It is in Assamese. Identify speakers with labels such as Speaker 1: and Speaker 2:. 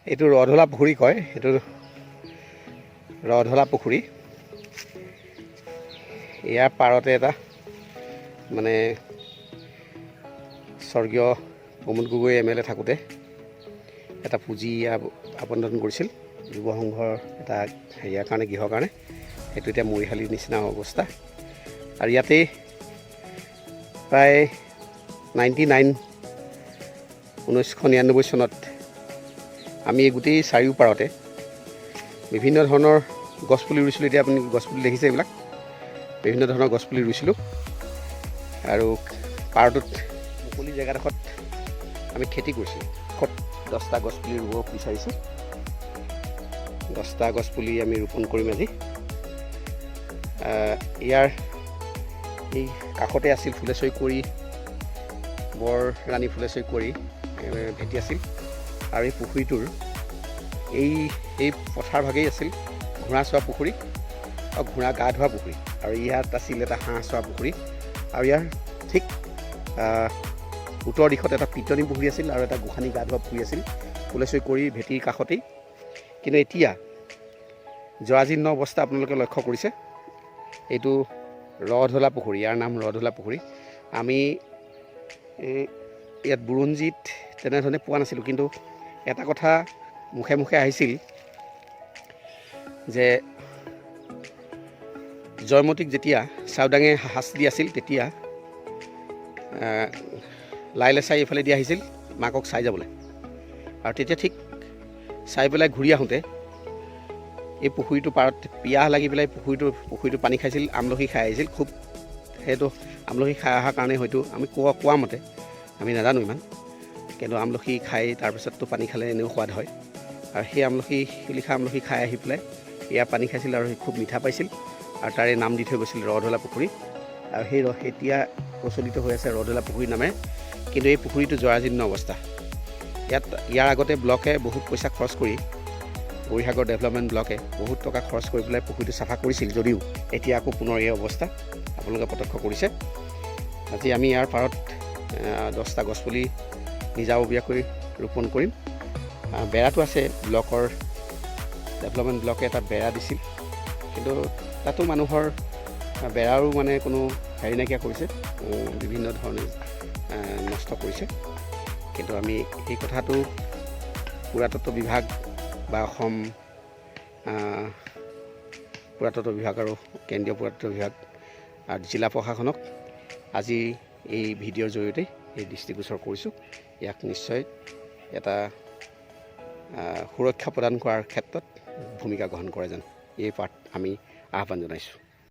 Speaker 1: এইটো ৰধলা পুখুৰী কয়, এইটো ৰধলা পুখুৰী। ইয়াৰ পাৰতে এটা মানে স্বৰ্গীয় প্ৰমোদ গগৈ MLA থাকোঁতে এটা পুঁজি আবণ্টন কৰিছিল যুৱ সংঘৰ এটা হেৰিয়াৰ কাৰণে, গৃহৰ কাৰণে। সেইটো এতিয়া মৰিশালিৰ নিচিনা অৱস্থা। আৰু ইয়াতেই প্ৰায় 1999 চনত আমি এই গোটেই চাৰিওপাৰতে বিভিন্ন ধৰণৰ গছপুলি ৰুইছিলোঁ। এতিয়া আপুনি গছপুলি দেখিছে, এইবিলাক বিভিন্ন ধৰণৰ গছপুলি ৰুইছিলোঁ। আৰু পাৰটোত মুকলি জেগাডোখৰত আমি খেতি কৰিছিলোঁ। 10টা গছপুলি ৰুব বিচাৰিছোঁ। 10টা গছপুলি আমি ৰোপণ কৰিম আজি। ইয়াৰ এই কাষতে আছিল ফুলেশ্বৰী কুঁৱৰী, বৰৰাণী ফুলেশ্বৰী কুঁৱৰী ভেটি আছিল। আৰু এই পুখুৰীটোৰ এই পথাৰ ভাগেই আছিল ঘোঁৰা চোৱা পুখুৰী আৰু ঘোঁৰা গা ধোৱা পুখুৰী। আৰু ইয়াত আছিল এটা হাঁহ চোৱা পুখুৰী। আৰু ইয়াৰ ঠিক উত্তৰ দিশত এটা পিতনি পুখুৰী আছিল আৰু এটা গোসানী গা ধোৱা পুখুৰী আছিল ফুলেশ্বৰী কুঁৱৰী ভেটিৰ কাষতেই। কিন্তু এতিয়া জৰাজীৰ্ণ অৱস্থা আপোনালোকে লক্ষ্য কৰিছে। এইটো ৰধলা পুখুৰী, ইয়াৰ নাম ৰধলা পুখুৰী। আমি ইয়াত বুৰঞ্জীত তেনেধৰণে পোৱা নাছিলোঁ, কিন্তু এটা কথা মুখে মুখে আহিছিল যে জয়মতীক যেতিয়া চাওদাঙে শাস্তি আছিল, তেতিয়া লাই লেচাই এইফালে দি আহিছিল মাকক চাই যাবলৈ। আৰু তেতিয়া ঠিক চাই পেলাই ঘূৰি আহোঁতে এই পুখুৰীটোৰ পাৰত পিয়াহ লাগি পেলাই পুখুৰীটো পানী খাইছিল, আমলখি খাই আহিছিল খুব। সেইটো আমলখি খাই অহাৰ কাৰণে হয়তো আমি কোৱা মতে, আমি নাজানো ইমান, কিন্তু আমলখি খাই তাৰপিছততো পানী খালে এনেও সোৱাদ হয়। আৰু সেই শিলিখা আমলখি খাই আহি পেলাই এয়া পানী খাইছিল আৰু খুব মিঠা পাইছিল। আৰু তাৰে নাম দি থৈ গৈছিল ৰধলা পুখুৰী। আৰু সেই এতিয়া প্ৰচলিত হৈ আছে ৰধলা পুখুৰী নামে। কিন্তু এই পুখুৰীটো জৰাজীৰ্ণ অৱস্থা। ইয়াৰ আগতে ব্লকে বহুত পইচা খৰচ কৰি, বৰিসাগৰ ডেভেলপমেণ্ট ব্লকে বহুত টকা খৰচ কৰি পেলাই পুখুৰীটো চাফা কৰিছিল, যদিও এতিয়া আকৌ পুনৰ এই অৱস্থা আপোনালোকে প্ৰত্যক্ষ কৰিছে। আজি আমি ইয়াৰ পাৰত 10টা গছপুলি নিজাববীয়াকৈ ৰোপণ কৰিম। বেৰাটো আছে, ব্লকৰ ডেভেলপমেণ্ট ব্লকে এটা বেৰা দিছিল, কিন্তু তাতো মানুহৰ বেৰাৰো মানে কোনো হেৰি নাইকিয়া কৰিছে, বিভিন্ন ধৰণে নষ্ট কৰিছে। কিন্তু আমি এই কথাটো পুৰাতত্ত্ব বিভাগ বা অসম পুৰাতত্ত্ব বিভাগ আৰু কেন্দ্ৰীয় পুৰাতত্ত্ব বিভাগ আৰু জিলা প্ৰশাসনক আজি এই ভিডিঅ'ৰ জৰিয়তে এই দৃষ্টিগোচৰ কৰিছোঁ। ইয়াক নিশ্চয় এটা সুৰক্ষা প্ৰদান কৰাৰ ক্ষেত্ৰত ভূমিকা গ্ৰহণ কৰে যেন এই পাঠ আমি আহ্বান জনাইছোঁ।